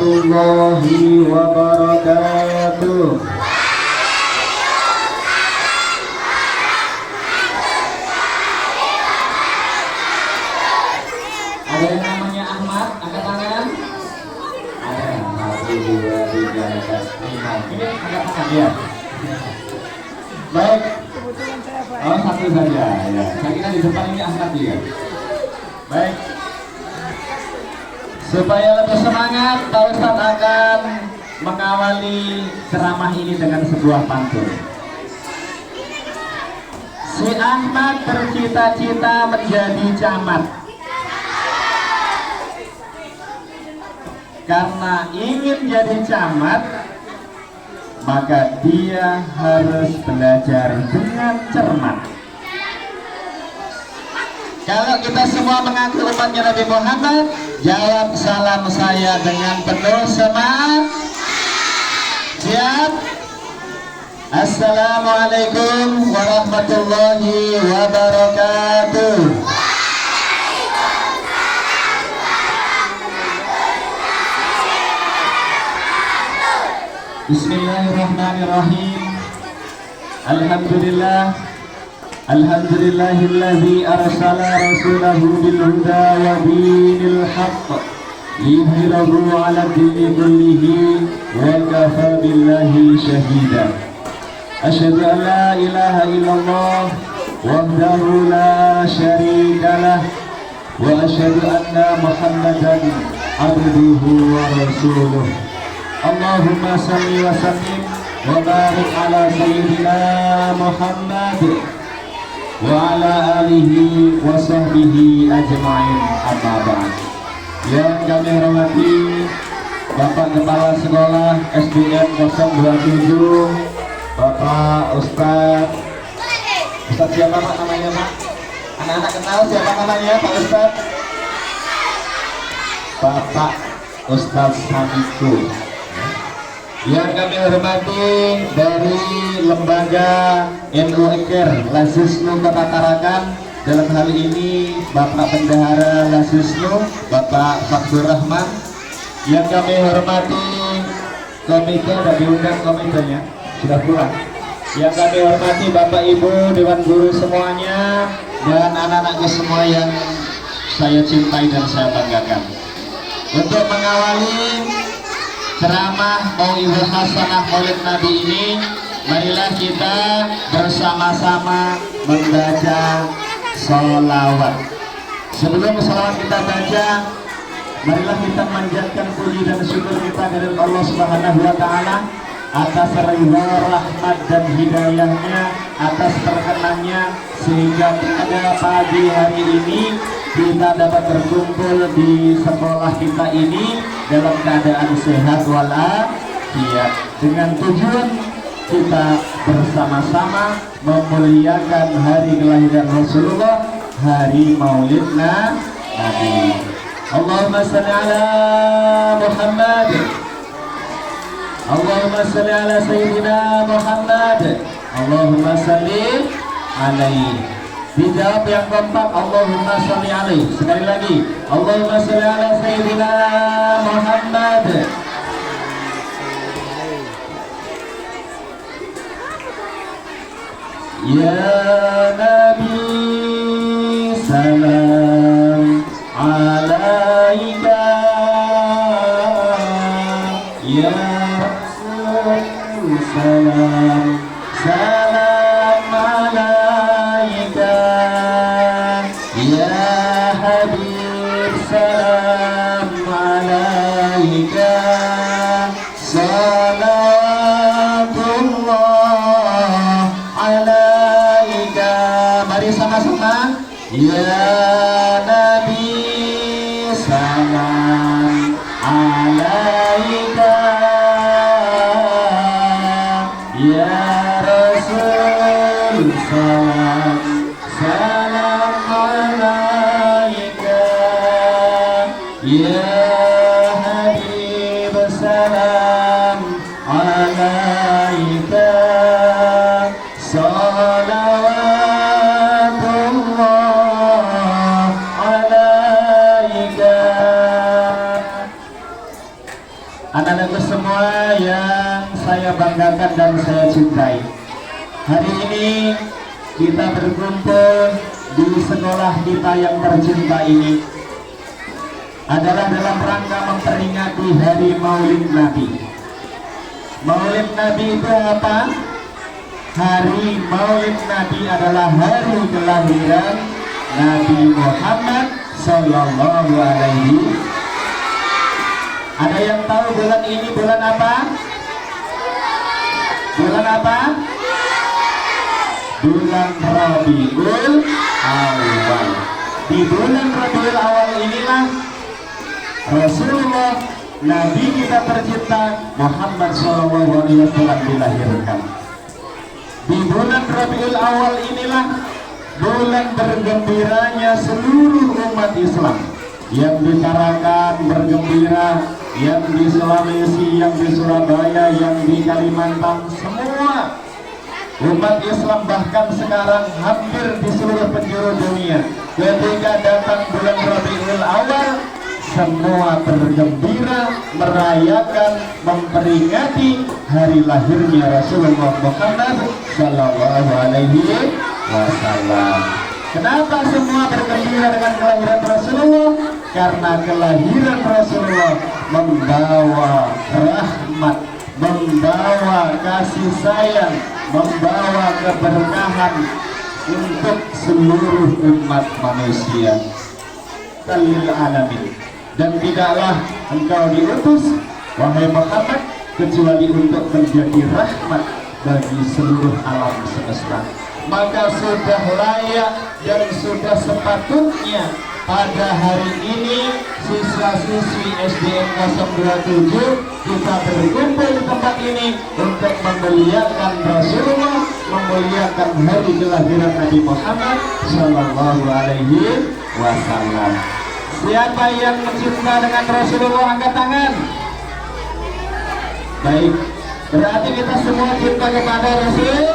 warahmatullahi wabarakatuh. Ada yang namanya Ahmad, angkat tangan. Ada, 1, 2, 3, 4, 5. Ini angkat tangan ya. Baik. Oh, satu saja ya. Saya kira di depan ini Ahmad juga. Baik. Supaya lebih semangat, Pak Ustadz akan mengawali ceramah ini dengan sebuah pantun. Si Ahmad bercita-cita menjadi camat. Karena ingin jadi camat, maka dia harus belajar dengan cermat. Kalau kita semua mengaku umatnya Nabi Muhammad, jawab salam saya dengan penuh semangat. Siap? Assalamualaikum warahmatullahi wabarakatuh. Bismillahirrahmanirrahim. Alhamdulillah. Alhamdulillahilladzi arsala rasulahu bil huda wa dinil haqq liyudhhirahu 'ala dini kullihi wa kafa billahi shahida. Asyhadu an la ilaha illallah wahdahu la syarika lah wa asyhadu anna Muhammadan abduhu wa rasuluh. Allahumma salli wa sallim wa barik ala sayyidina Muhammad wa ala alihi wa sahbihi ajma'in, amma ba'd. Yang kami hormati Bapak Kepala Sekolah SDN 027, Bapak Ustadz siapa Pak namanya Pak? Anak-anak kenal siapa namanya Pak Ustadz? Bapak Ustadz Samiku. Yang kami hormati dari lembaga NU-IKER Lasisnu Kota Tarakan, dalam hal ini Bapak Bendahara Lasisnu, Bapak Faktur Rahman. Yang kami hormati komite, dan diundang komitenya sudah pulang. Yang kami hormati Bapak Ibu Dewan Guru semuanya, dan anak-anakku semua yang saya cintai dan saya banggakan. Untuk mengawali ceramah Mau'izah Hasanah Maulid Nabi ini, marilah kita bersama-sama membaca sholawat. Sebelum sholawat kita baca, marilah kita manjatkan puji dan syukur kita kepada Allah Subhanahu wa Ta'ala atas ridha, rahmat dan hidayahnya, atas perkenannya, sehingga pada pagi hari ini kita dapat berkumpul di sekolah kita ini dalam keadaan sehat walafiat, dengan tujuan kita bersama-sama memuliakan hari kelahiran Rasulullah, hari Maulid Nabi. Allahumma salli ala Muhammad, Allahumma salli ala Sayyidina Muhammad, Allahumma salli alaihi. Dijawab yang kompak, Allahumma salli alaihi. Sekali lagi, Allahumma salli ala Sayyidina Muhammad. Ya Nabi salam alaika, ya Rasul salam salam alaika, ya Habib salam alaika, salawatullah alaika. Mari sama-sama. Ya Nabi salam alaika, ya Rasul salam salam alaika, ya Habib salam alaika, salawatullah alaika. saya banggakan dan saya cintai. Hari ini kita berkumpul di sekolah kita yang tercinta ini adalah dalam rangka memperingati Hari Maulid Nabi. Maulid Nabi itu apa? Hari Maulid Nabi adalah hari kelahiran Nabi Muhammad Sallallahu Alaihi. Ada yang tahu bulan ini bulan apa? Bulan apa? Bulan Rabiul Awal. Di bulan Rabiul Awal inilah Rasulullah Nabi kita tercinta Muhammad SAW dilahirkan. Di bulan Rabiul Awal inilah bulan bergembiranya seluruh umat Islam. Yang di Tarakan bergembira, yang di Sulawesi, yang di Surabaya, yang di Kalimantan, semua umat Islam bahkan sekarang hampir di seluruh penjuru dunia ketika datang bulan Rabiul Awal, semua bergembira merayakan, memperingati hari lahirnya Rasulullah Muhammad Sallallahu Alaihi Wasallam. Kenapa semua bergembira dengan kelahiran Rasulullah? Karena kelahiran Rasulullah membawa rahmat, membawa kasih sayang, membawa keberkahan untuk seluruh umat manusia. Lil alamin. Dan tidaklah engkau diutus, wahai Muhammad, kecuali untuk menjadi rahmat bagi seluruh alam semesta. Maka sudah layak dan sudah sepatutnya pada hari ini siswa-siswi SDN 027 kita berkumpul di tempat ini untuk memuliakan Rasulullah, memuliakan hari kelahiran Nabi Muhammad Sallallahu Alaihi Wasallam. Siapa yang mencinta dengan Rasulullah angkat tangan. Baik, berarti kita semua cinta kepada Rasul.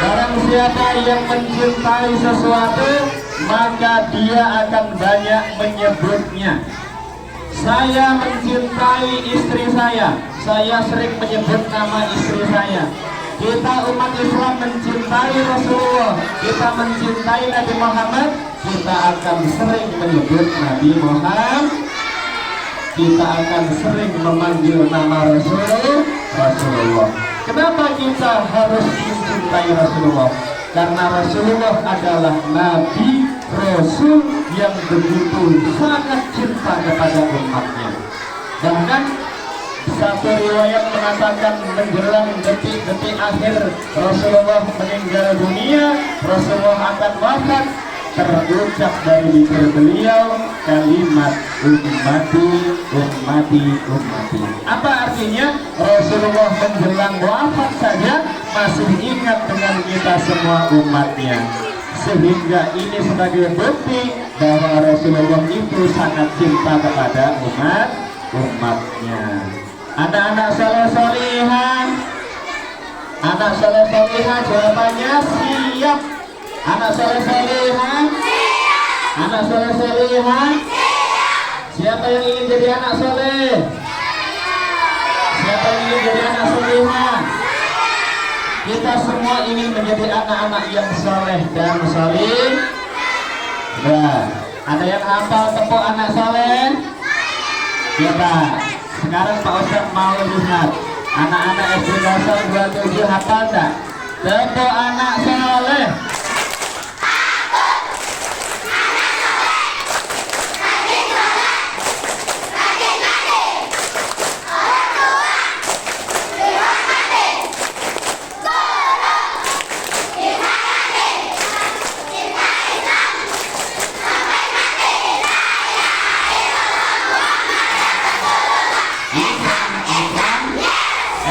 Barang siapa yang mencintai sesuatu, maka dia akan banyak menyebutnya. Saya mencintai istri saya sering menyebut nama istri saya. Kita umat Islam mencintai Rasulullah, kita mencintai Nabi Muhammad, kita akan sering menyebut Nabi Muhammad, kita akan sering memanggil nama Rasulullah. Kenapa kita harus mencintai Rasulullah? Karena Rasulullah adalah Nabi Rasul yang begitu sangat cinta kepada umatnya. Bahkan satu riwayat mengatakan menjelang detik-detik akhir Rasulullah meninggal dunia, Rasulullah akan wafat, terucap dari bibir beliau kalimat ummati, ummati, ummati. Apa artinya? Rasulullah menjelang wafat saja masih ingat dengan kita semua umatnya. Sehingga ini sebagai bukti bahwa Rasulullah itu sangat cinta kepada umatnya. Anak-anak soleh-solihah, anak soleh-solihah jawabannya siap. Anak soleh-solihah, anak soleh-solihah, siapa yang ingin jadi anak soleh? Siapa yang ingin jadi anak solehah? Kita semua ingin menjadi anak-anak yang soleh dan soleh. Nah, ada yang hafal tepuk anak soleh? Kita sekarang Pak Ustadz mau lihat anak-anak SD dasar 27 hafal tak? Tepuk anak soleh.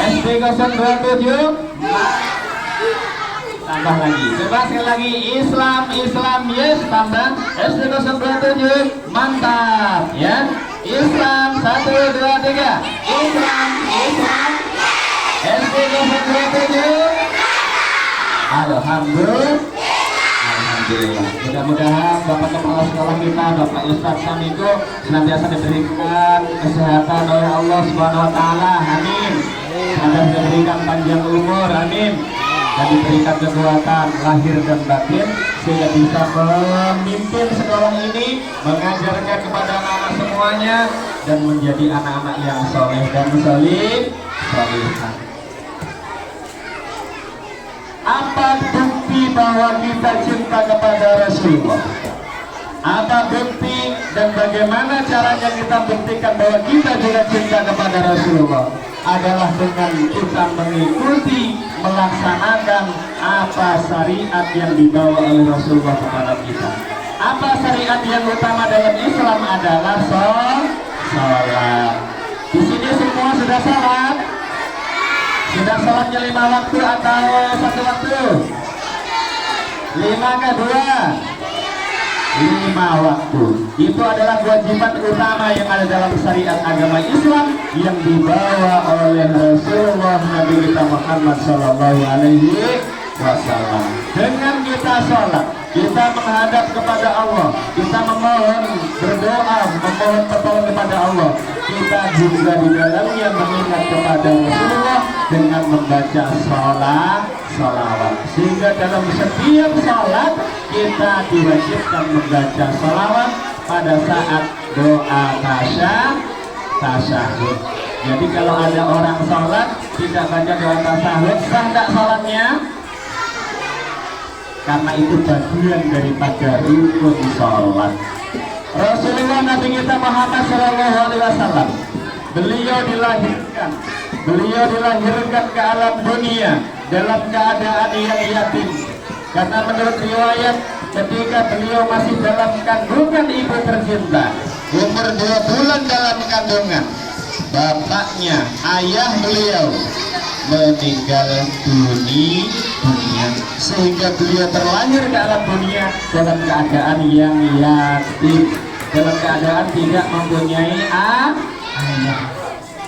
SD 027 tambah lagi, coba sekali lagi, Islam, Islam, yes, tambah SD 027, mantap ya. Islam 1, 2, 3, Islam, Islam, SD 027, alhamdulillah. Alhamdulillah. Mudah-mudahan Bapak Kepala Sekolah kita, Bapak Ustadz Samiko, senantiasa diberikan kesehatan oleh Allah Subhanahu Wa Taala. Amin. Allah diberikan panjang umur, amin, dan diberikan kekuatan lahir dan batin sehingga bisa memimpin sekolah ini, mengajarkan kepada anak-anak semuanya dan menjadi anak-anak yang soleh dan solihah. Apa bukti bahwa kita cinta kepada Rasulullah? Apa bukti dan bagaimana caranya kita buktikan bahwa kita juga cinta kepada Rasulullah? Adalah dengan kita mengikuti, melaksanakan apa syariat yang dibawa oleh Rasulullah kepada kita. Apa syariat yang utama dalam Islam adalah sholat. Di sini semua sudah sholat? Sudah sholatnya 5 waktu atau 1 waktu? 5 ke 2? 5 waktu. Itu adalah kewajiban utama yang ada dalam syariat agama Islam yang dibawa oleh Rasulullah Nabi kita Muhammad Sallallahu Alaihi Wasallam. Dengan kita sholat, kita menghadap kepada Allah, kita memohon berdoa, memohon pertolongan kepada Allah. Kita juga di dalamnya mengingat kepada Rasulullah dengan membaca sholawat. Sehingga dalam setiap sholat kita diwajibkan membaca sholawat pada saat doa tasyahud. Jadi kalau ada orang sholat tidak baca doa tasyahud, sah tidak sholatnya? Karena itu bagian daripada rukun sholat. Rasulullah Nabi kita Muhammad Sallallahu Alaihi Wasallam, beliau dilahirkan ke alam dunia dalam keadaan yang yatim. Karena menurut riwayat ketika beliau masih dalam kandungan ibu tercinta, umur 2 bulan dalam kandungan, bapaknya, ayah beliau meninggal dunia, sehingga beliau terlahir ke alam dunia dalam keadaan yang yatim, dalam keadaan tidak mempunyai ayah.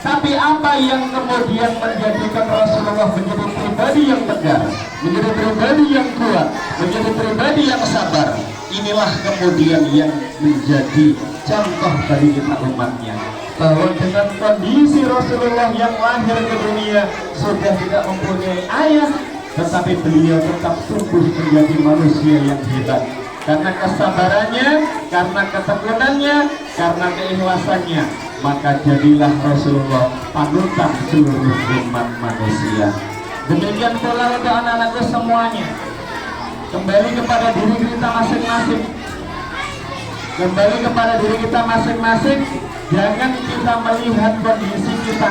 Tapi apa yang kemudian menjadikan Rasulullah menjadi pribadi yang tegar, menjadi pribadi yang kuat, menjadi pribadi yang sabar? Inilah kemudian yang menjadi contoh bagi kita umatnya, bahwa dengan kondisi Rasulullah yang lahir ke dunia sudah tidak mempunyai ayah, tetapi beliau tetap tumbuh menjadi manusia yang hebat karena kesabarannya, karena ketekunannya, karena keikhlasannya. Maka jadilah Rasulullah panutan seluruh umat manusia. Demikian pula untuk anak-anakku semuanya, kembali kepada diri kita masing-masing. Kembali kepada diri kita masing-masing. Jangan kita melihat kondisi kita.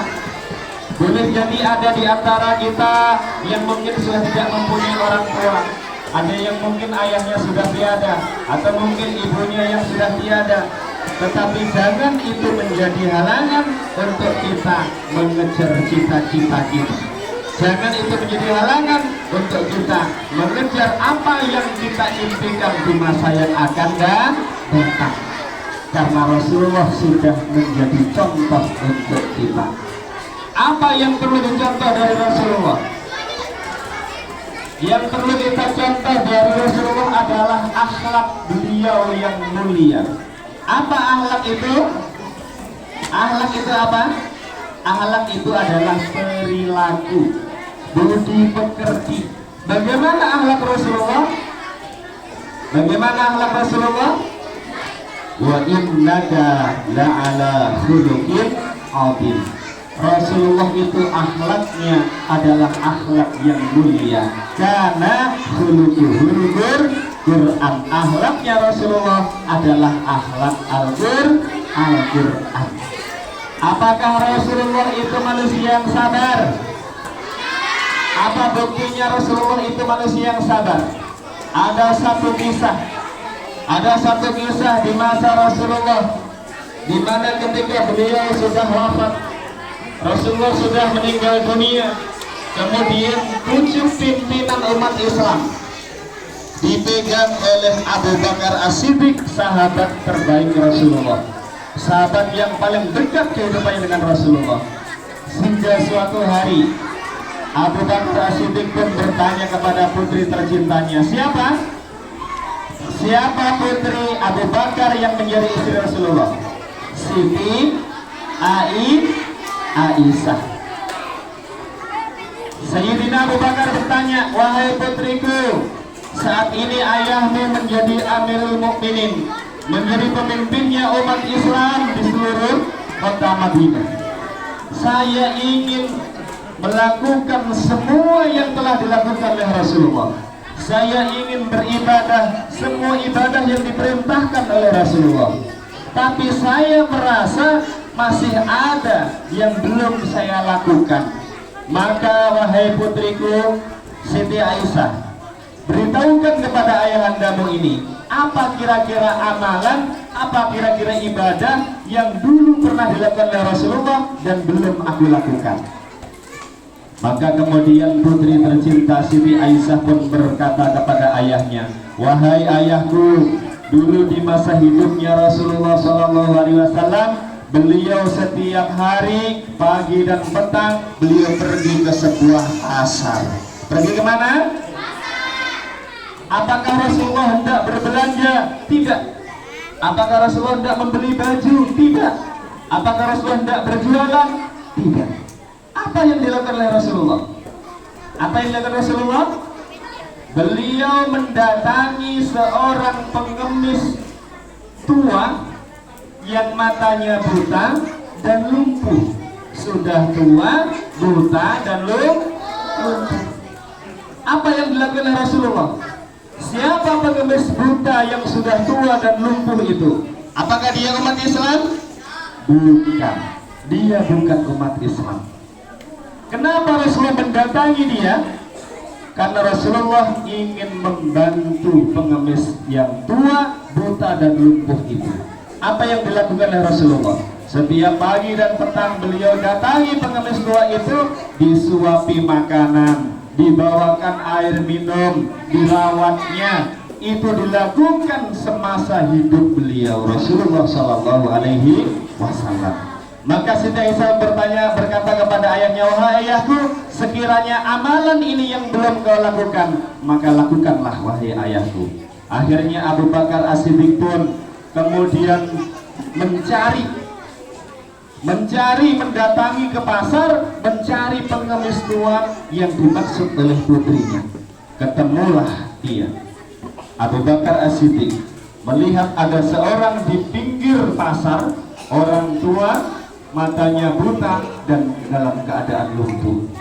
Boleh jadi ada di antara kita yang mungkin sudah tidak mempunyai orang tua, ada yang mungkin ayahnya sudah tiada, atau mungkin ibunya yang sudah tiada. Tetapi jangan itu menjadi halangan untuk kita mengejar cita-cita kita. Jangan itu menjadi halangan untuk kita mengejar apa yang kita impikan di masa yang akan datang. Karena Rasulullah sudah menjadi contoh untuk kita. Apa yang perlu dicontoh dari Rasulullah? Yang perlu kita contoh dari Rasulullah adalah akhlak beliau yang mulia. Apa akhlak itu? Akhlak itu apa? Akhlak itu adalah perilaku, budi pekerti. Bagaimana akhlak Rasulullah? Bagaimana akhlak Rasulullah? Wa innaka la'ala khuluqin 'adzim. Rasulullah itu akhlaknya adalah akhlak yang mulia. Karena khuluquhul Quran, akhlaknya Rasulullah adalah akhlak Al-Quran. Apakah Rasulullah itu manusia yang sabar? Apa buktinya Rasulullah itu manusia yang sabar? Ada satu kisah di masa Rasulullah, di mana ketika beliau sudah wafat, Rasulullah sudah meninggal dunia, kemudian 7 pimpinan umat Islam dipegang oleh Abu Bakar As-Siddiq, sahabat terbaik Rasulullah, sahabat yang paling dekat kehidupannya dengan Rasulullah. Sehingga suatu hari Abu Bakar As-Siddiq pun bertanya kepada putri tercintanya, siapa putri Abu Bakar yang menjadi istri Rasulullah? Siti Aisyah. Sayyidina Abu Bakar bertanya, wahai putriku, saat ini ayahmu menjadi Amirul Mukminin, menjadi pemimpinnya umat Islam di seluruh kota Madinah. Saya ingin melakukan semua yang telah dilakukan oleh Rasulullah. Saya ingin beribadah semua ibadah yang diperintahkan oleh Rasulullah. Tapi saya merasa masih ada yang belum saya lakukan. Maka wahai putriku Siti Aisyah, beritahukan kepada ayahandamu ini, apa kira-kira amalan, apa kira-kira ibadah yang dulu pernah dilakukan oleh Rasulullah dan belum aku lakukan. Maka kemudian putri tercinta Siti Aisyah pun berkata kepada ayahnya, wahai ayahku, dulu di masa hidupnya Rasulullah SAW, beliau setiap hari pagi dan petang beliau pergi ke sebuah pasar. Pergi kemana? Apakah Rasulullah hendak berbelanja? Tidak. Apakah Rasulullah hendak membeli baju? Tidak. Apakah Rasulullah hendak berjualan? Tidak. Apa yang dilakukan oleh Rasulullah? Apa yang dilakukan Rasulullah? Beliau mendatangi seorang pengemis tua yang matanya buta dan lumpuh. Sudah tua, buta dan lumpuh. Apa yang dilakukan oleh Rasulullah? Siapa pengemis buta yang sudah tua dan lumpuh itu? Apakah dia umat Islam? Bukan. Dia bukan umat Islam. Kenapa Rasulullah mendatangi dia? Karena Rasulullah ingin membantu pengemis yang tua, buta dan lumpuh itu. Apa yang dilakukan oleh Rasulullah? Setiap pagi dan petang beliau datangi pengemis tua itu, disuapi makanan, dibawakan air minum, dirawatnya. Itu dilakukan semasa hidup beliau Rasulullah Shallallahu Alaihi Wasallam. Maka Siti Aisyah berkata kepada ayahnya, wahai ayahku, sekiranya amalan ini yang belum kau lakukan, maka lakukanlah wahai ayahku. Akhirnya Abu Bakar As-Siddiq pun kemudian mendatangi ke pasar, mencari pengemis tua yang dimaksud oleh putrinya. Ketemulah dia. Abu Bakar As-Siddiq melihat ada seorang di pinggir pasar, orang tua, matanya buta dan dalam keadaan lumpuh.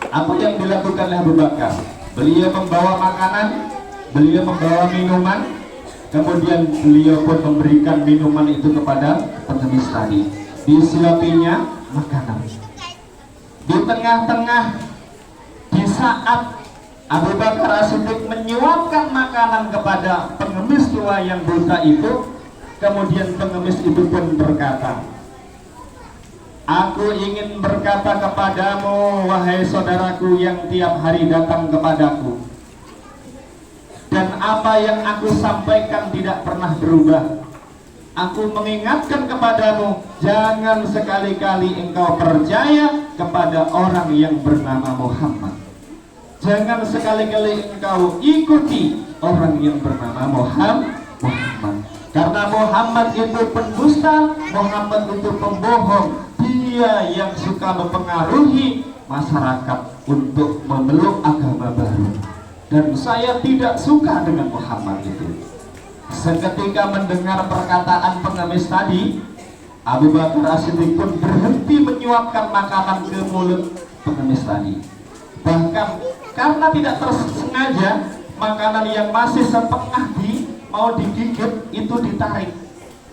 Apa yang dilakukan oleh Abu Bakar? Beliau membawa makanan, beliau membawa minuman, kemudian beliau pun memberikan minuman itu kepada pengemis tadi. Disuapinya makanan. Di tengah-tengah, di saat Abu Bakar As-Siddiq menyuapkan makanan kepada pengemis tua yang buta itu, kemudian pengemis itu pun berkata, aku ingin berkata kepadamu, wahai saudaraku yang tiap hari datang kepadaku, dan apa yang aku sampaikan tidak pernah berubah. Aku mengingatkan kepadamu, jangan sekali-kali engkau percaya kepada orang yang bernama Muhammad. Jangan sekali-kali engkau ikuti orang yang bernama Muhammad. Karena Muhammad itu pendusta, Muhammad itu pembohong. Dia yang suka mempengaruhi masyarakat untuk memeluk agama baru. Dan saya tidak suka dengan Muhammad itu. Seketika mendengar perkataan pengemis tadi, Abu Bakar As-Siddiq pun berhenti menyuapkan makanan ke mulut pengemis tadi. Bahkan karena tidak tersengaja, makanan yang masih setengah mau digigit itu ditarik,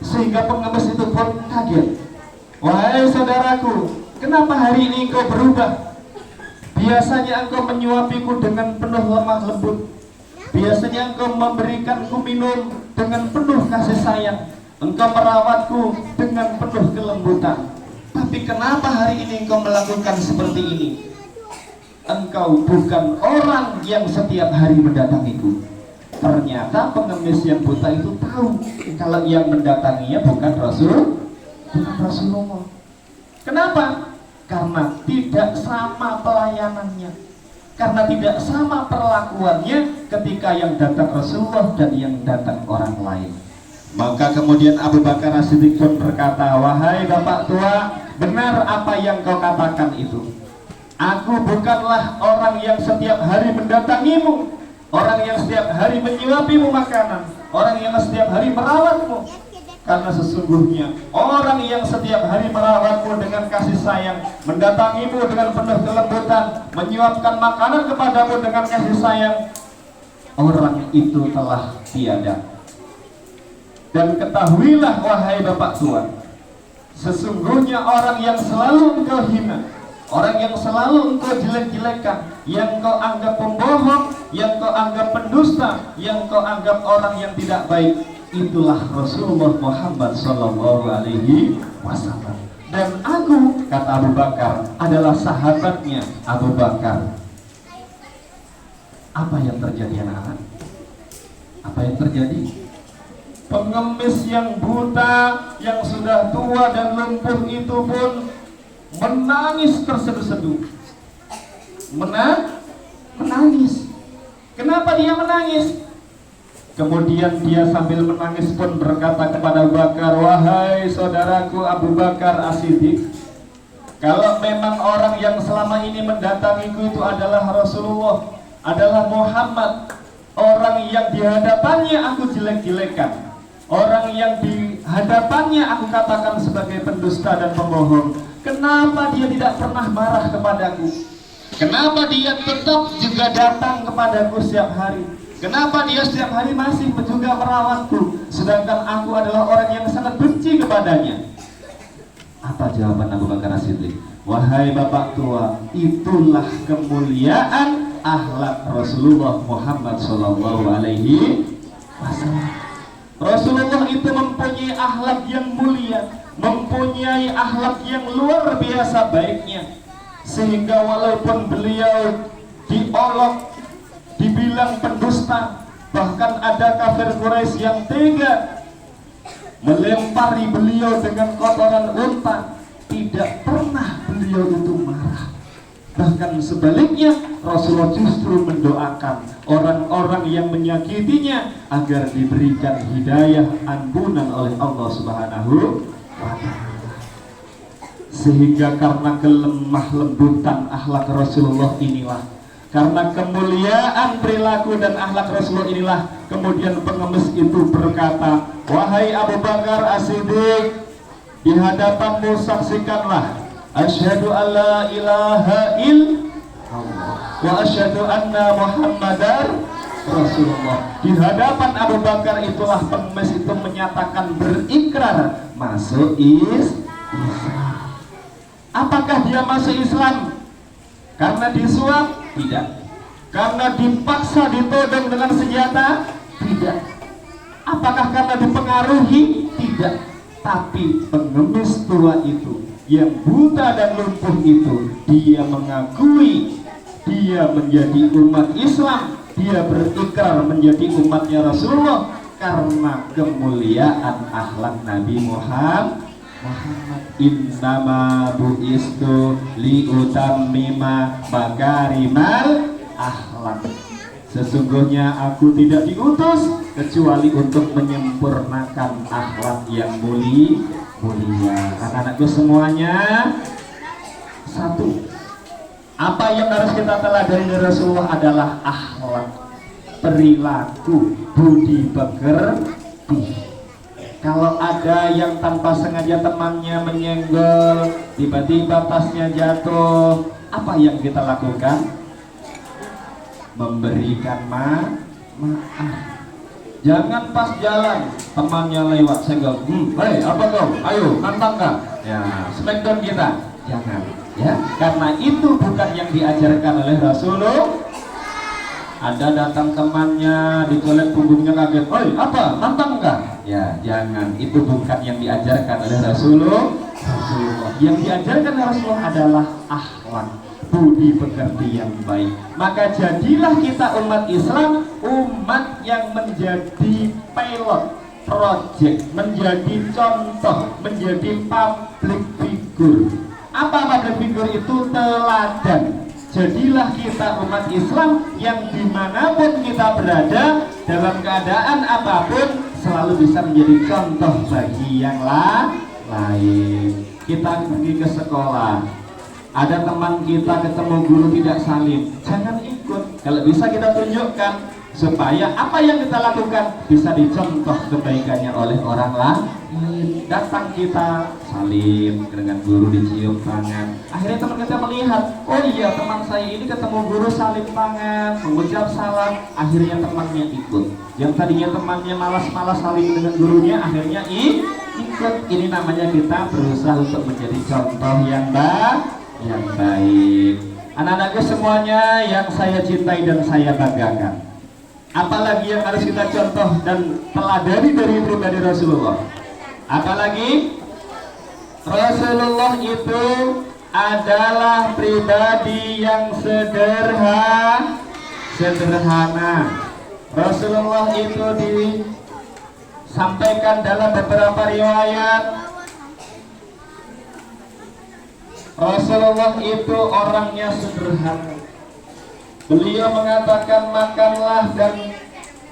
sehingga pengemis itu pun kaget. Wahai saudaraku, kenapa hari ini engkau berubah? Biasanya engkau menyuapiku dengan penuh lemah lembut, biasanya engkau memberikanku minum dengan penuh kasih sayang, engkau merawatku dengan penuh kelembutan. Tapi kenapa hari ini engkau melakukan seperti ini? Engkau bukan orang yang setiap hari mendatangiku. Ternyata pengemis yang buta itu tahu kalau yang mendatanginya bukan Rasulullah. Kenapa? Karena tidak sama pelayanannya, karena tidak sama perlakuannya ketika yang datang Rasulullah dan yang datang orang lain. Maka kemudian Abu Bakar As-Siddiq pun berkata, wahai bapak tua, benar apa yang kau katakan itu. Aku bukanlah orang yang setiap hari mendatangimu, orang yang setiap hari menyuapimu makanan, orang yang setiap hari merawatmu. Karena sesungguhnya orang yang setiap hari merawatmu dengan kasih sayang, mendatangimu dengan penuh kelembutan, menyuapkan makanan kepadamu dengan kasih sayang, orang itu telah tiada. Dan ketahuilah wahai Bapak tua, sesungguhnya orang yang selalu engkau hina, orang yang selalu engkau jelek-jelekan, yang kau anggap pembohong, yang kau anggap pendusta, yang kau anggap orang yang tidak baik, itulah Rasulullah Muhammad Sallallahu Alaihi Wasallam. Dan aku, kata Abu Bakar, adalah sahabatnya Abu Bakar. Apa yang terjadi anak-anak? Apa yang terjadi? Pengemis yang buta, yang sudah tua dan lumpuh itu pun menangis terseduh-seduh. Menangis. Kenapa dia menangis? Kemudian dia sambil menangis pun berkata kepada Abu Bakar, wahai saudaraku Abu Bakar As-Siddiq, kalau memang orang yang selama ini mendatangiku itu adalah Rasulullah, adalah Muhammad, orang yang di hadapannya aku jelek-jelekan, orang yang di hadapannya aku katakan sebagai pendusta dan pembohong, kenapa dia tidak pernah marah kepadaku? Kenapa dia tetap juga datang kepadaku setiap hari? Kenapa dia setiap hari masih juga merawatku, sedangkan aku adalah orang yang sangat benci kepadanya? Apa jawaban Abu Bakar As-Siddiq? Wahai Bapak tua, itulah kemuliaan akhlak Rasulullah Muhammad Sallallahu Alaihi Wasallam. Rasulullah itu mempunyai akhlak yang mulia, mempunyai akhlak yang luar biasa baiknya, sehingga walaupun beliau diolok, dibilang pendusta, bahkan ada kafir Quraisy yang tega melempari beliau dengan kotoran unta, tidak pernah beliau itu marah. Bahkan sebaliknya, Rasulullah justru mendoakan orang-orang yang menyakitinya agar diberikan hidayah ampunan oleh Allah Subhanahu wa Ta'ala. Sehingga karena kelemah lembutan akhlak Rasulullah inilah, karena kemuliaan perilaku dan akhlak Rasulullah inilah, kemudian pengemis itu berkata, wahai Abu Bakar As-Siddiq, di hadapanmu saksikanlah asyhadu alla ilaha illallah wa asyhadu anna Muhammadar Rasulullah. Di hadapan Abu Bakar itulah pengemis itu menyatakan berikrar masuk Islam. Apakah dia masuk Islam karena disuap? Tidak. Karena dipaksa ditodong dengan senjata? Tidak. Apakah karena dipengaruhi? Tidak. Tapi pengemis tua itu, yang buta dan lumpuh itu, dia mengakui dia menjadi umat Islam, dia berikrar menjadi umatnya Rasulullah karena kemuliaan akhlak Nabi Muhammad. Innama bu'istu liutammima makarimal akhlak. Sesungguhnya aku tidak diutus kecuali untuk menyempurnakan akhlak yang mulia. Anak-anakku semuanya, satu, apa yang harus kita teladani dari Rasulullah adalah akhlak, perilaku, budi pekerti. Kalau ada yang tanpa sengaja temannya menyenggol, tiba-tiba tasnya jatuh, apa yang kita lakukan? Memberikan maaf. Jangan pas jalan temannya lewat senggol, hei apa kau? Ayo nantang kah? Ya, smackdown kita. Jangan, ya, karena itu bukan yang diajarkan oleh Rasulullah. Ada datang temannya ditolet punggungnya kaget, oi apa nantang kah? Ya jangan, itu bukan yang diajarkan oleh Rasulullah. Yang diajarkan oleh Rasulullah adalah akhlak, budi pekerti yang baik. Maka jadilah kita umat Islam, umat yang menjadi pilot project, menjadi contoh, menjadi public figure. Apa public figure itu? Teladan. Jadilah kita umat Islam yang dimanapun kita berada, dalam keadaan apapun, selalu bisa menjadi contoh bagi yang lain. Kita pergi ke sekolah, Ada teman kita ketemu guru tidak salim, jangan ikut. Kalau bisa kita tunjukkan supaya apa yang kita lakukan bisa dicontoh kebaikannya oleh orang lain. Datang kita salim dengan guru, dicium tangan, akhirnya teman kita melihat, oh iya teman saya ini ketemu guru salim tangan, mengucap salam, akhirnya temannya ikut. Yang tadinya temannya malas-malas salim dengan gurunya, akhirnya ikut. Ini namanya kita berusaha untuk menjadi contoh yang baik. Anak-anakku semuanya yang saya cintai dan saya banggakan, apalagi yang harus kita contoh dan teladani dari pribadi Rasulullah? Apalagi Rasulullah itu adalah pribadi yang sederhana. Rasulullah itu disampaikan dalam beberapa riwayat, Rasulullah itu orangnya sederhana. Beliau mengatakan makanlah dan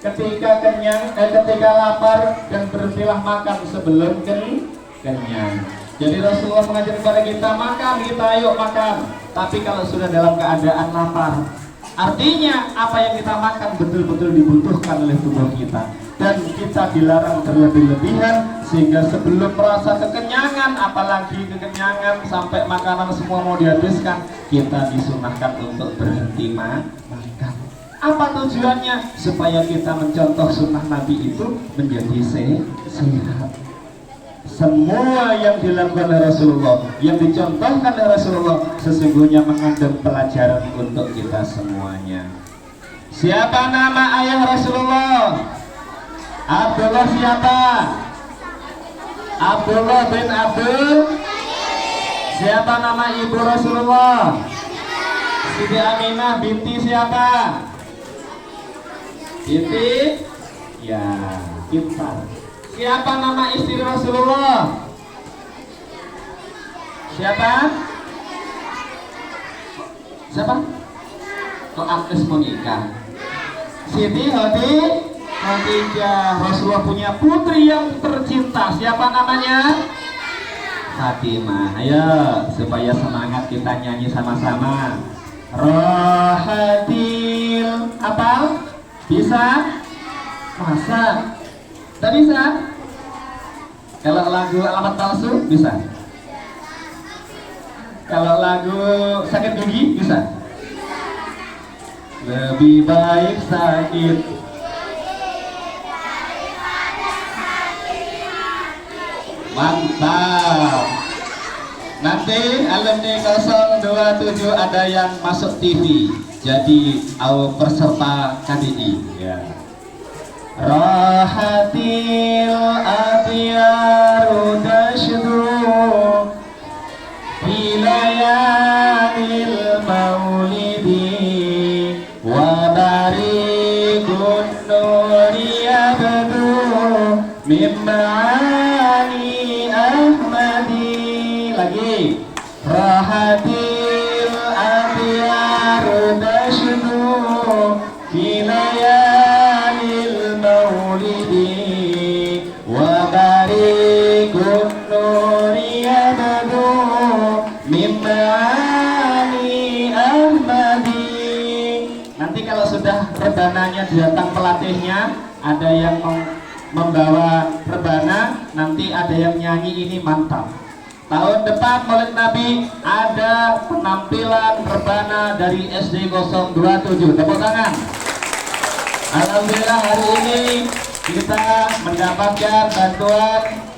ketika ketika lapar, dan berhentilah makan sebelum kenyang. Jadi Rasulullah mengajar kepada kita makan, kita ayo makan. Tapi kalau sudah dalam keadaan lapar, artinya apa yang kita makan betul-betul dibutuhkan oleh tubuh kita, dan kita dilarang berlebih-lebihan sehingga sebelum merasa kekenyangan, apalagi kekenyangan sampai makanan semua mau dihabiskan, kita disunahkan untuk berhenti makan. Apa tujuannya? Supaya kita mencontoh sunnah Nabi itu menjadi sehat. Semua yang dilakukan oleh Rasulullah, yang dicontohkan oleh Rasulullah, sesungguhnya mengandung pelajaran untuk kita semuanya. Siapa nama ayah Rasulullah? Abdullah siapa? Abdullah bin Abdul. Siapa nama ibu Rasulullah? Siti Aminah binti siapa? Binti? Ya, pintar. Siapa nama istri Rasulullah? Siapa? Siapa? Kok Agnes Monica? Siti Khadijah. Rasulullah punya putri yang tercinta. Siapa namanya? Fatimah. Ayo, supaya semangat kita nyanyi sama-sama. Rohatil apa? Bisa? Masa? Tak bisa? Kalau lagu alamat palsu bisa? Kalau lagu sakit gigi bisa? Lebih baik sakit. Mantap. Nanti alumni 027 ada yang masuk TV jadi peserta KDI ya. Rahatil atyaru tashdu bilayalil maulidi wa barikun nuri yabdu mimma'ani ahmadi. Lagi rahatil atyaru tashdu bilayalil maulidi wa barikun nuri yabdu mimma'ani ahmadi. Nanti kalau sudah rebananya datang pelatihnya, ada yang membawa rebana, nanti ada yang nyanyi, ini mantap. Tahun depan Maulid Nabi ada penampilan rebana dari SD 027. Tepuk tangan. Alhamdulillah hari ini kita mendapatkan bantuan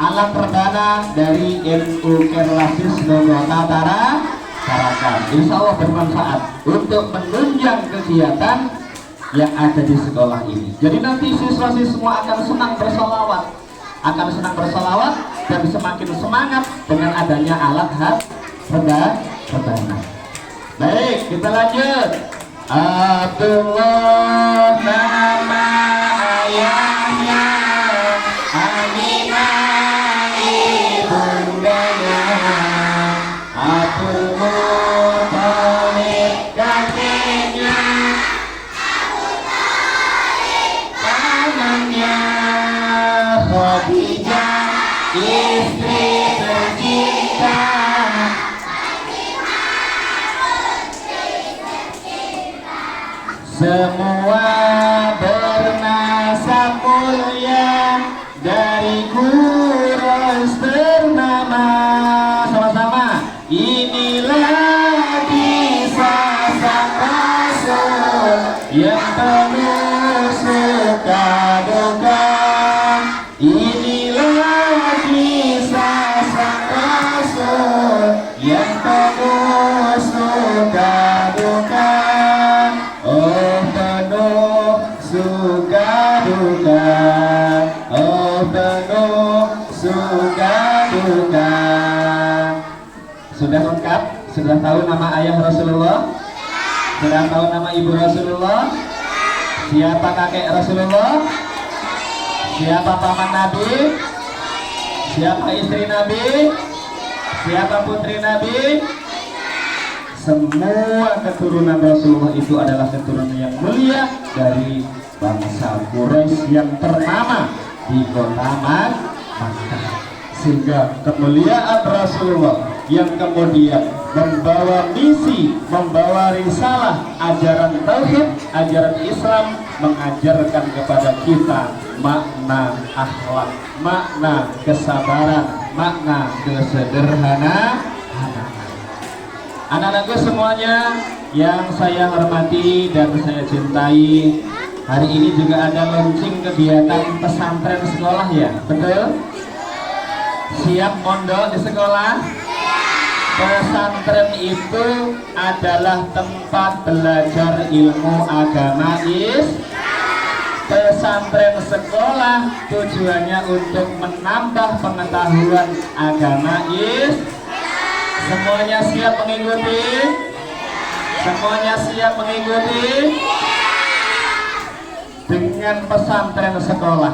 alat rebana dari MU Kerlasis Nogota Tarakan. Insya Allah bermanfaat untuk menunjang kegiatan yang ada di sekolah ini. Jadi nanti siswa-siswa akan senang bersolawat, dan semakin semangat dengan adanya alat rebana. Baik, kita lanjut. Abdullah nama ayahnya, Aminah ibundanya, Abdul Muthalib kakeknya, pamannya, Khadijah istri tercinta, semua bernasab mulia dari Quraisy ternama. Sama-sama. Inilah kisah sang Rasul yang penuh suka duka. Inilah kisah sang Rasul yang penuh suka duka. Oh penuh suka duka, oh penuh suka duka. Sudah lengkap? Sudah tahu nama ayah Rasulullah? Sudah tahu nama ibu Rasulullah? Siapa kakek Rasulullah? Siapa paman Nabi? Siapa istri Nabi? Siapa putri Nabi? Semua keturunan Rasulullah itu adalah keturunan yang mulia dari bangsa Quraisy yang ternama di kota Makkah. Sehingga kemuliaan Rasulullah yang kemudian membawa misi, membawa risalah, ajaran tauhid, ajaran Islam, mengajarkan kepada kita makna akhlak, makna kesabaran, makna kesederhanaan. Anak-anakku semuanya yang saya hormati dan saya cintai, hari ini juga ada launching kegiatan pesantren sekolah ya, betul? Siap mondok di sekolah? Pesantren itu adalah tempat belajar ilmu agama Pesantren sekolah tujuannya untuk menambah pengetahuan agama Semuanya siap mengikuti? Semuanya siap mengikuti? Dengan pesantren sekolah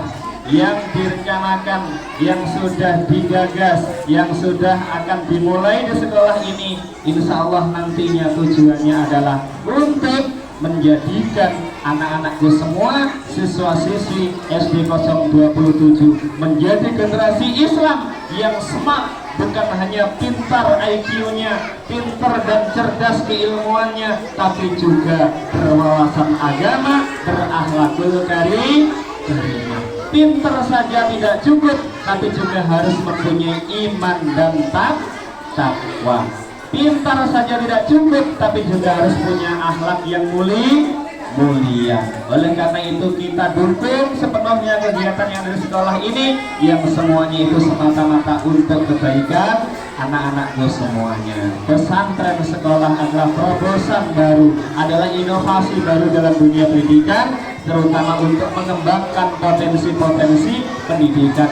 yang direncanakan, yang sudah digagas, yang sudah akan dimulai di sekolah ini, insya Allah nantinya tujuannya adalah untuk menjadikan anak-anakku semua siswa-siswi SD 027 menjadi generasi Islam yang smart, bukan hanya pintar IQ-nya, pintar dan cerdas keilmuannya, tapi juga berwawasan agama, berakhlakul karimah. Pintar saja tidak cukup, tapi juga harus mempunyai iman dan takwa. Pintar saja tidak cukup, tapi juga harus punya akhlak yang mulia. Oleh karena itu kita dukung sepenuhnya kegiatan yang ada di sekolah ini, yang semuanya itu semata-mata untuk kebaikan anak-anakku semuanya. Pesantren sekolah adalah terobosan baru, adalah inovasi baru dalam dunia pendidikan, terutama untuk mengembangkan potensi-potensi pendidikan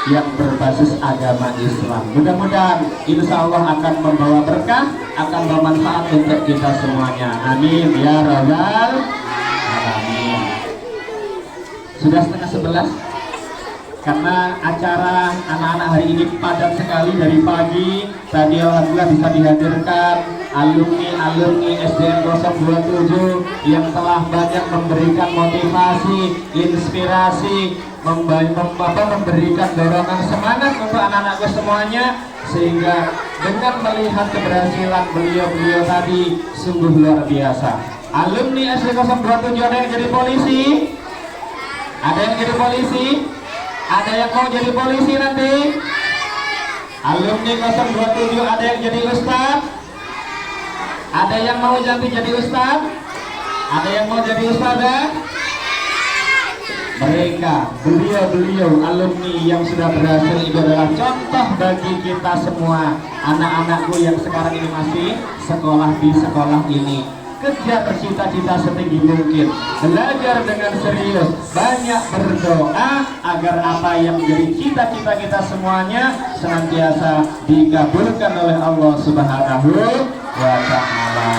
yang berbasis agama Islam. Mudah-mudahan insya Allah akan membawa berkah, akan bermanfaat untuk kita semuanya. Amin ya rabbal alamin. Sudah 10:30, karena acara anak-anak hari ini padat sekali dari pagi. Tadi alhamdulillah bisa dihadirkan alumni SDN 027 yang telah banyak memberikan motivasi, inspirasi, memberikan dorongan semangat untuk anak-anakku semuanya, sehingga dengan melihat keberhasilan beliau tadi sungguh luar biasa. Alumni SDN 027 ada yang jadi polisi? Ada yang jadi polisi? Ada yang mau jadi polisi nanti? Alumni 027 ada yang jadi ustaz? Ada yang mau jadi ustaz? Ada yang mau jadi ustazah? Mereka, beliau alumni yang sudah berhasil itu adalah contoh bagi kita semua. Anak-anakku yang sekarang ini masih sekolah di sekolah ini, kejar cita-cita setinggi mungkin, belajar dengan serius, banyak berdoa agar apa yang menjadi cita-cita kita semuanya senantiasa dikabulkan oleh Allah Subhanahu wa Ta'ala.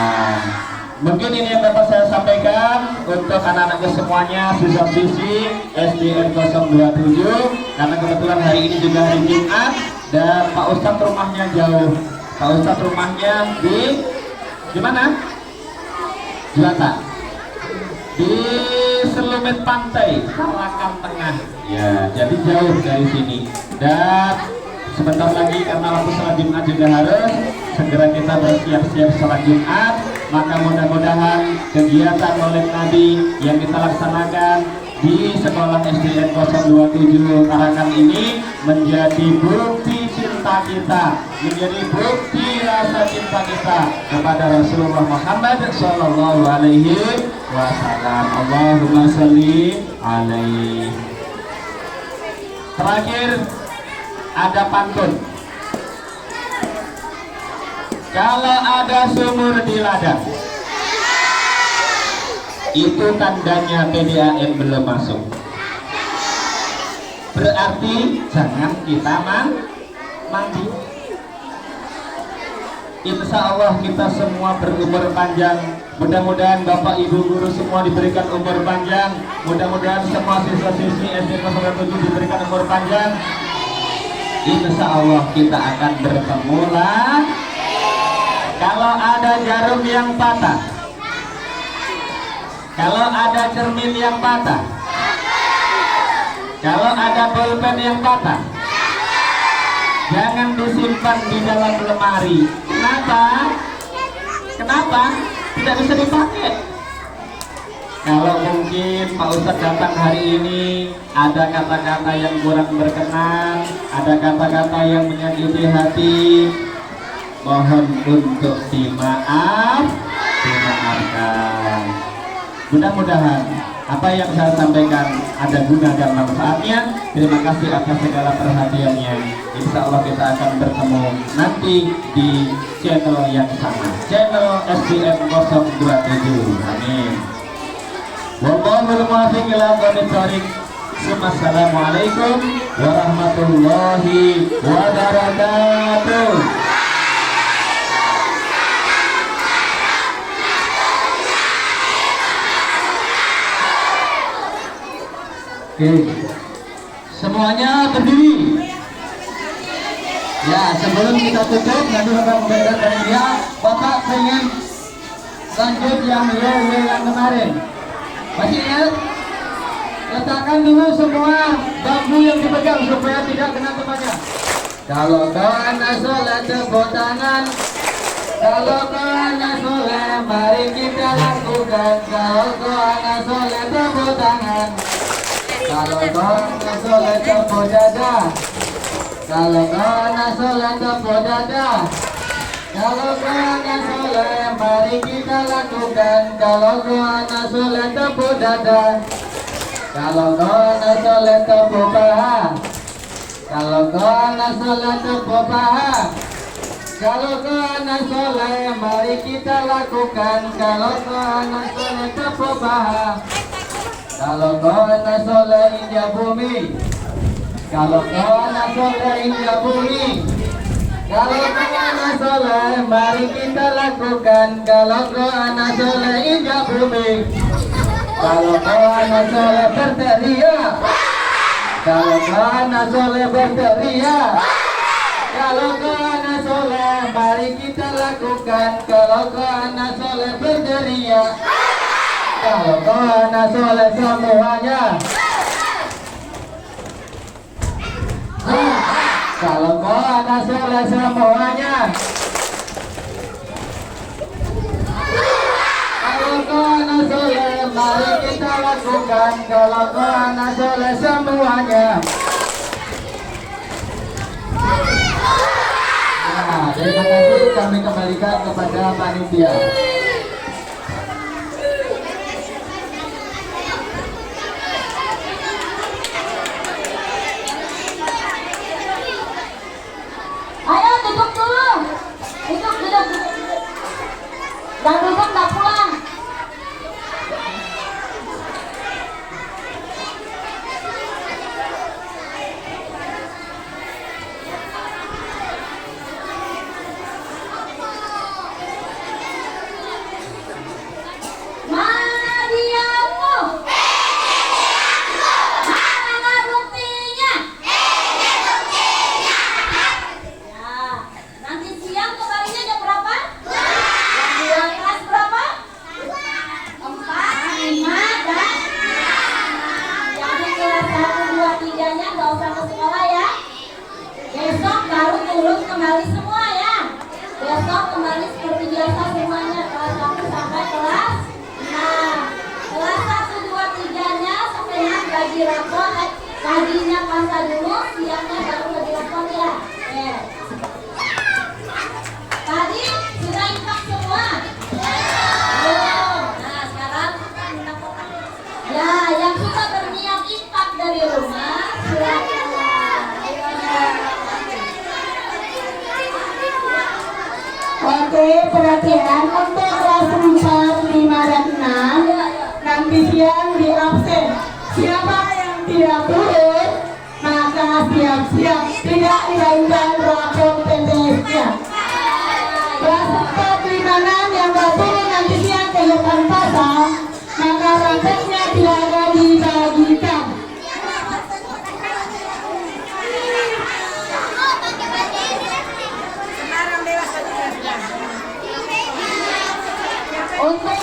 Mungkin ini yang dapat saya sampaikan untuk anak-anakku semuanya, siswa-siswi SDN 027, karena kebetulan hari ini juga hari Jumat dan Pak Ustadz rumahnya jauh. Pak Ustadz rumahnya di mana? Jelata, di Selumit Pantai, Tarakan Tengah. Ya, jadi jauh dari sini. Dan sebentar lagi karena waktu sholat Jumat juga harus segera kita bersiap-siap sholat Jumat. Maka mudah-mudahan kegiatan Maulid Nabi yang kita laksanakan di sekolah SDN 027 Tarakan ini menjadi bukti cinta kita, menjadi bukti rasa cinta kita kepada Rasulullah Muhammad Sallallahu Alaihi Wasallam. Allahumma salli alaihi. Terakhir ada pantun. Kalau ada sumur di ladang, itu tandanya PDAM belum masuk. Berarti jangan kita mandi. Insya Allah kita semua berumur panjang. Mudah-mudahan Bapak Ibu guru semua diberikan umur panjang. Mudah-mudahan semua siswa-siswi SD 07 diberikan umur panjang. Insya Allah kita akan bertemu lagi. Kalau ada jarum yang patah, kalau ada cermin yang patah, kalau ada pulpen yang patah, jangan disimpan di dalam lemari. Kenapa? Kenapa? Tidak bisa dipakai. Kalau mungkin Pak Ustadz datang hari ini, ada kata-kata yang kurang berkenan, ada kata-kata yang menyakiti hati, mohon untuk dimaafkan. Mudah-mudahan apa yang saya sampaikan ada guna dan manfaatnya. Terima kasih atas segala perhatiannya. Insya Allah kita akan bertemu nanti di channel yang sama, channel SDN 027. Amin. Wallahul muwaffiq ila aqwamit thoriq. Assalamualaikum warahmatullahi wabarakatuh. Oke, semuanya berdiri. Ya, sebelum kita tutup, nanti Bapak memberikan panitia, Bapak pengen lanjut yang yang kemarin. Masih ingat? Letakkan dulu semua bambu yang dipegang supaya tidak kena tempatnya. Kalau kau anak sholat tepuk tangan. Kalau kau anak sholat, mari kita lakukan. Kalau kau anak sholat tepuk tangan. Kalau kau anak sholat tepuk dada. Kalau kau anak sholat tepuk dada. Kalau kau anak sholat, mari kita lakukan. Kalau kau anak sholat tepuk dada. Kalau kau anak sholat tepuk paha. Kalau kau anak sholat tepuk paha. Kalau kau anak sholat, mari kita lakukan. Kalau kau anak sholat tepuk paha. Kalau kau anak sholat injak bumi. Kalau kau anak sholat injak bumi. Kalau kau anak sholat, mari kita lakukan. Kalau kau anak sholat injak bumi. Kalau kau anak sholat berteriak. Kalau kau anak sholat berteriak. Kalau kau anak sholat, mari kita lakukan. Kalau kau anak sholat berteriak. Kalau kau anak sholat semuanya. Kalau kau anak sholat semuanya. Kalau kau anak sholat, mari kita lakukan. Kalau kau anak sholat semuanya. Nah, terima kasih, kami kembalikan kepada panitia. Ayo duduk dulu. Duduk. Jangan duduk tak pulang. dirapot, kakinya pasang dulu, siapnya baru dirapot ya. Tadi sudah impak semua. Belum. Nah sekarang ya yang sudah berniat impak dari rumah silakan. Oke, perhatian untuk kelas 4, 5, dan 6 nanti siang di absen. Siapa yang tidak turun, maka siap-siap tidak dilakukan rapor PTS-nya. Kelas 4, 5, 6 yang tidak turun nanti siang ke depan pasar, maka raportnya tidak akan dibagikan. Untuk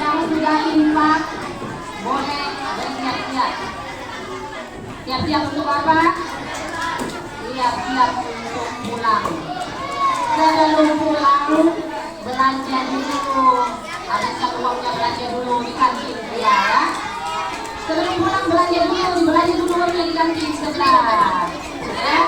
yang sudah impak boleh bersiap-siap. Siap-siap untuk apa? Siap-siap untuk pulang. Sebelum pulang belanja dulu. Ada uangnya belanja dulu di kantin ya. Sebelum pulang belanja dulu uangnya di kantin sebelah. Ya.